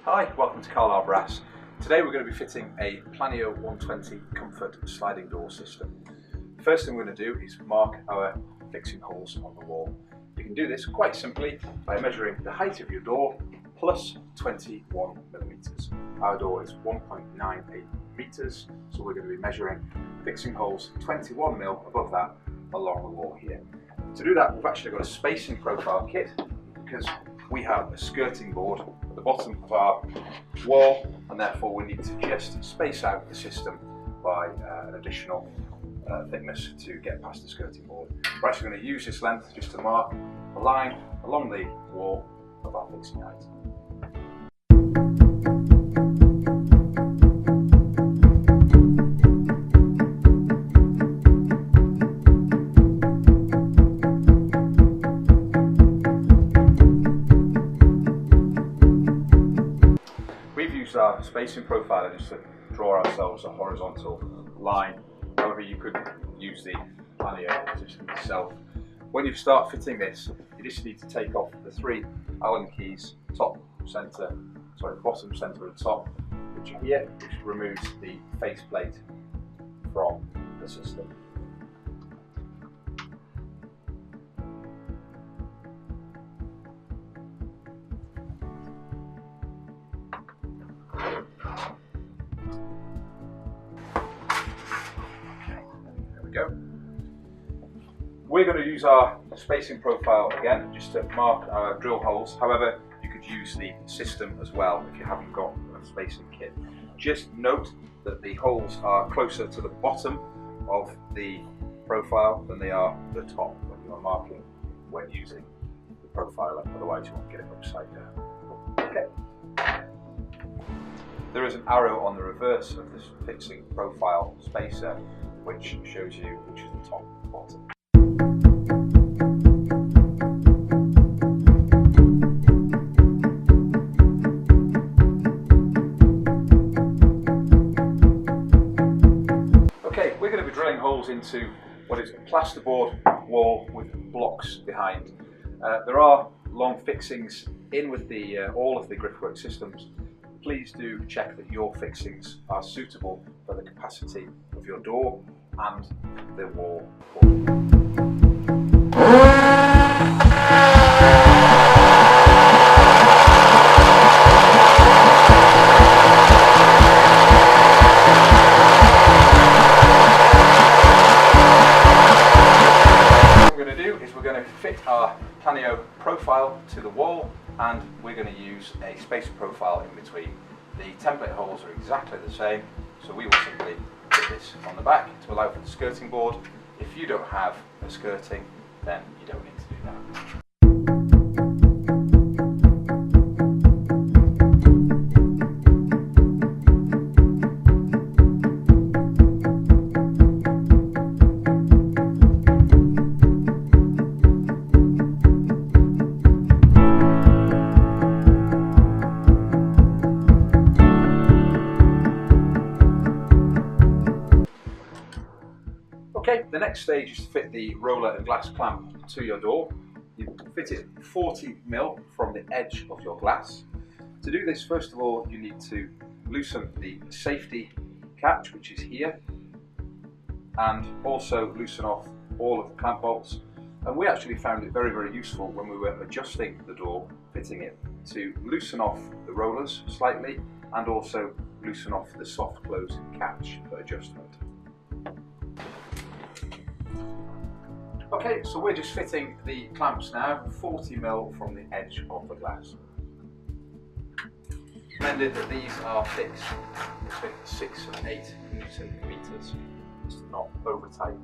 Hi, welcome to Carlisle Brass. Today we're going to be fitting a Planeo 120 comfort sliding door system. The first thing we're going to do is mark our fixing holes on the wall. You can do this quite simply by measuring the height of your door plus 21 millimeters. Our door is 1.98 meters, so we're going to be measuring fixing holes 21 mil above that along the wall here. To do that, we've actually got a spacing profile kit because we have a skirting board at the bottom of our wall, and therefore we need to just space out the system by an additional thickness to get past the skirting board. We're actually going to use this length just to mark a line along the wall of our fixing height. We've used our spacing profiler just to draw ourselves a horizontal line. However, you could use the Planeo system itself. When you start fitting this, you just need to take off the 3 Allen keys, bottom, centre and top, which are here, which removes the faceplate from the system. Go. We're going to use our spacing profile again just to mark our drill holes. However, you could use the system as well if you haven't got a spacing kit. Just note that the holes are closer to the bottom of the profile than they are the top when you are marking when using the profiler, otherwise you won't get it upside down. Okay. There is an arrow on the reverse of this fixing profile spacer which shows you which is the top and bottom. Okay, we're going to be drilling holes into what is a plasterboard wall with blocks behind. There are long fixings in with all of the Griffwork systems. Please do check that your fixings are suitable for the capacity of your door and the wall. What we're going to do is we're going to fit our Planeo profile to the wall, and we're going to use a spacer profile in between. The template holes are exactly the same, so we will simply put this on the back to allow for the skirting board. If you don't have a skirting, then you don't need to do that. Okay, the next stage is to fit the roller and glass clamp to your door. You fit it 40 mil from the edge of your glass. To do this, first of all, you need to loosen the safety catch, which is here, and also loosen off all of the clamp bolts. And we actually found it very, very useful when we were adjusting the door, fitting it, to loosen off the rollers slightly and also loosen off the soft close catch for adjustment. Okay, so we're just fitting the clamps now, 40 mil from the edge of the glass. Recommended that these are fixed between 6 and 8 centimeters, just to not over tighten.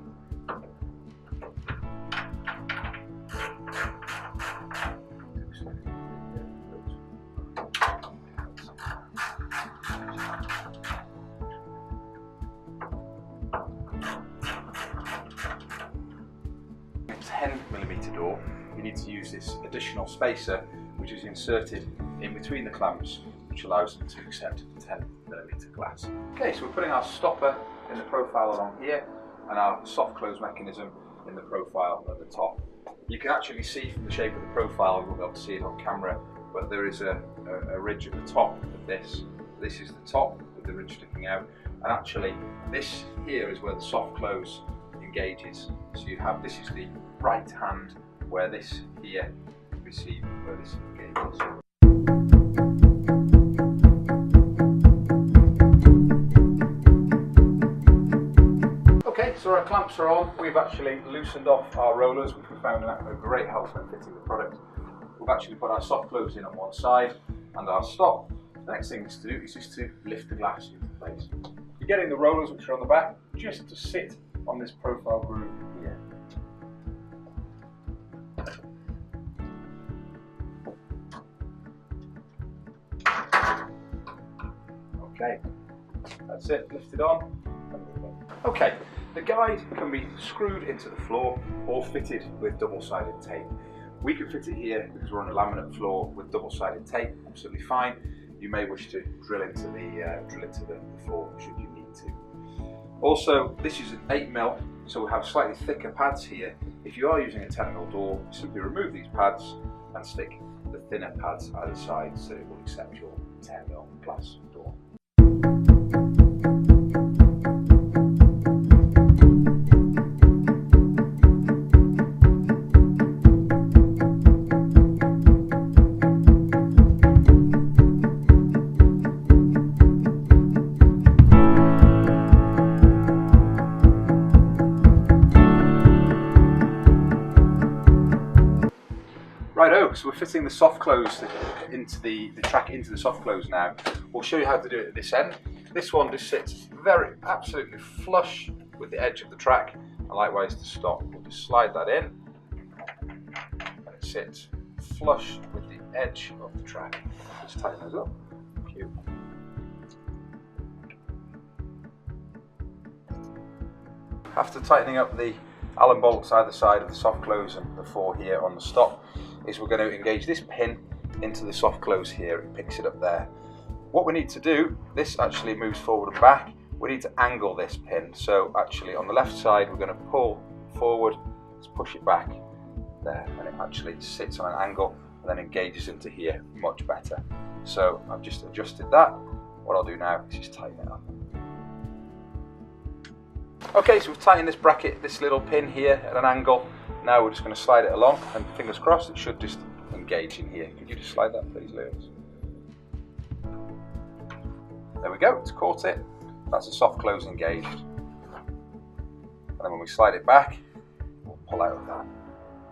A 10mm door, you need to use this additional spacer which is inserted in between the clamps, which allows them to accept 10mm glass. Okay, so we're putting our stopper in the profile along here and our soft close mechanism in the profile at the top. You can actually see from the shape of the profile, we'll be able to see it on camera, but there is a ridge at the top of this. This is the top with the ridge sticking out, and actually this here is where the soft close engages. So you have, this is the right hand where this here receives, where this engages. Okay, so our clamps are on. We've actually loosened off our rollers, which we found a great help when fitting the product. We've actually put our soft close in on one side and our stop. The next thing to do is just to lift the glass into place. You're getting the rollers, which are on the back, just to sit on this profile groove here. Okay, that's it, lift it on. Okay, the guide can be screwed into the floor or fitted with double-sided tape. We can fit it here because we're on a laminate floor with double-sided tape, absolutely fine. You may wish to drill into the floor should you need to. Also, this is an 8mm, so we have slightly thicker pads here. If you are using a 10mm door, simply remove these pads and stick the thinner pads either side so it will accept your 10mm plus door. Righto, so we're fitting the soft close into the track into the soft close now. We'll show you how to do it at this end. This one just sits absolutely flush with the edge of the track, and likewise to stop. We'll just slide that in, and it sits flush with the edge of the track. Just tighten those up. Thank you. After tightening up the Allen bolts either side of the soft close and the 4 here on the stop, is we're going to engage this pin into the soft close here. It picks it up there. What we need to do, this actually moves forward and back. We need to angle this pin. So actually on the left side, we're going to pull forward, let's push it back there, and it actually sits on an angle and then engages into here much better. So I've just adjusted that. What I'll do now is just tighten it up. Okay, so we've tightened this bracket, this little pin here at an angle. Now we're just going to slide it along, and fingers crossed it should just engage in here. Could you just slide that please, Lewis? There we go, it's caught it. That's a soft close engaged. And then when we slide it back, we'll pull out of that.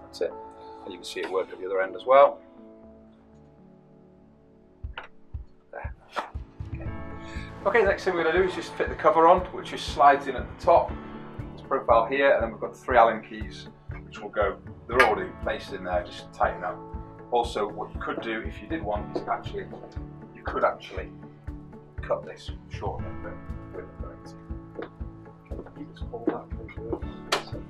That's it. And you can see it work at the other end as well. There. Okay, the next thing we're going to do is just fit the cover on, which just slides in at the top. This profile here, and then we've got the 3 Allen keys, which will go, they're already placed in there, just tighten up. Also, what you could do if you did want is actually, you could actually cut this short a bit with the blades. Can you just pull that please?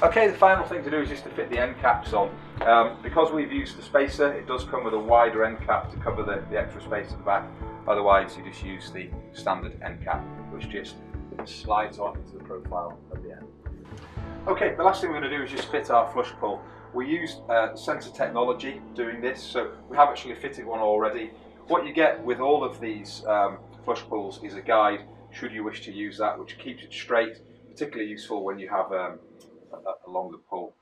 Okay, the final thing to do is just to fit the end caps on. Because we've used the spacer, it does come with a wider end cap to cover the extra space at the back. Otherwise, you just use the standard end cap, which just slides on into the profile at the end. Okay, the last thing we're going to do is just fit our flush pull. We used sensor technology doing this, so we have actually fitted one already. What you get with all of these flush pulls is a guide, should you wish to use that, which keeps it straight, particularly useful when you have a longer pull.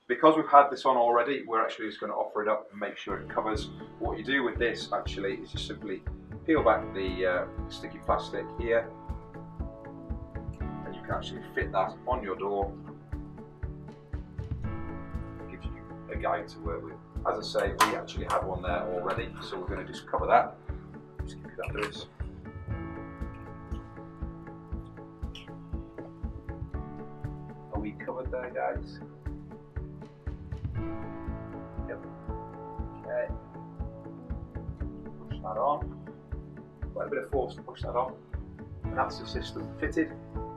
Because we've had this on already, we're actually just going to offer it up and make sure it covers. What you do with this actually is just simply peel back the sticky plastic here, and you can actually fit that on your door. It gives you a guide to work with. As I say, we actually had one there already, so we're going to just cover that. Just give you that, Lewis. Are we covered there, guys? Yep. Okay. Push that on. Quite a bit of force to push that on. And that's the system fitted,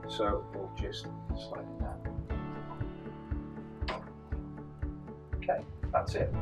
so we'll just slide it down. Okay, that's it.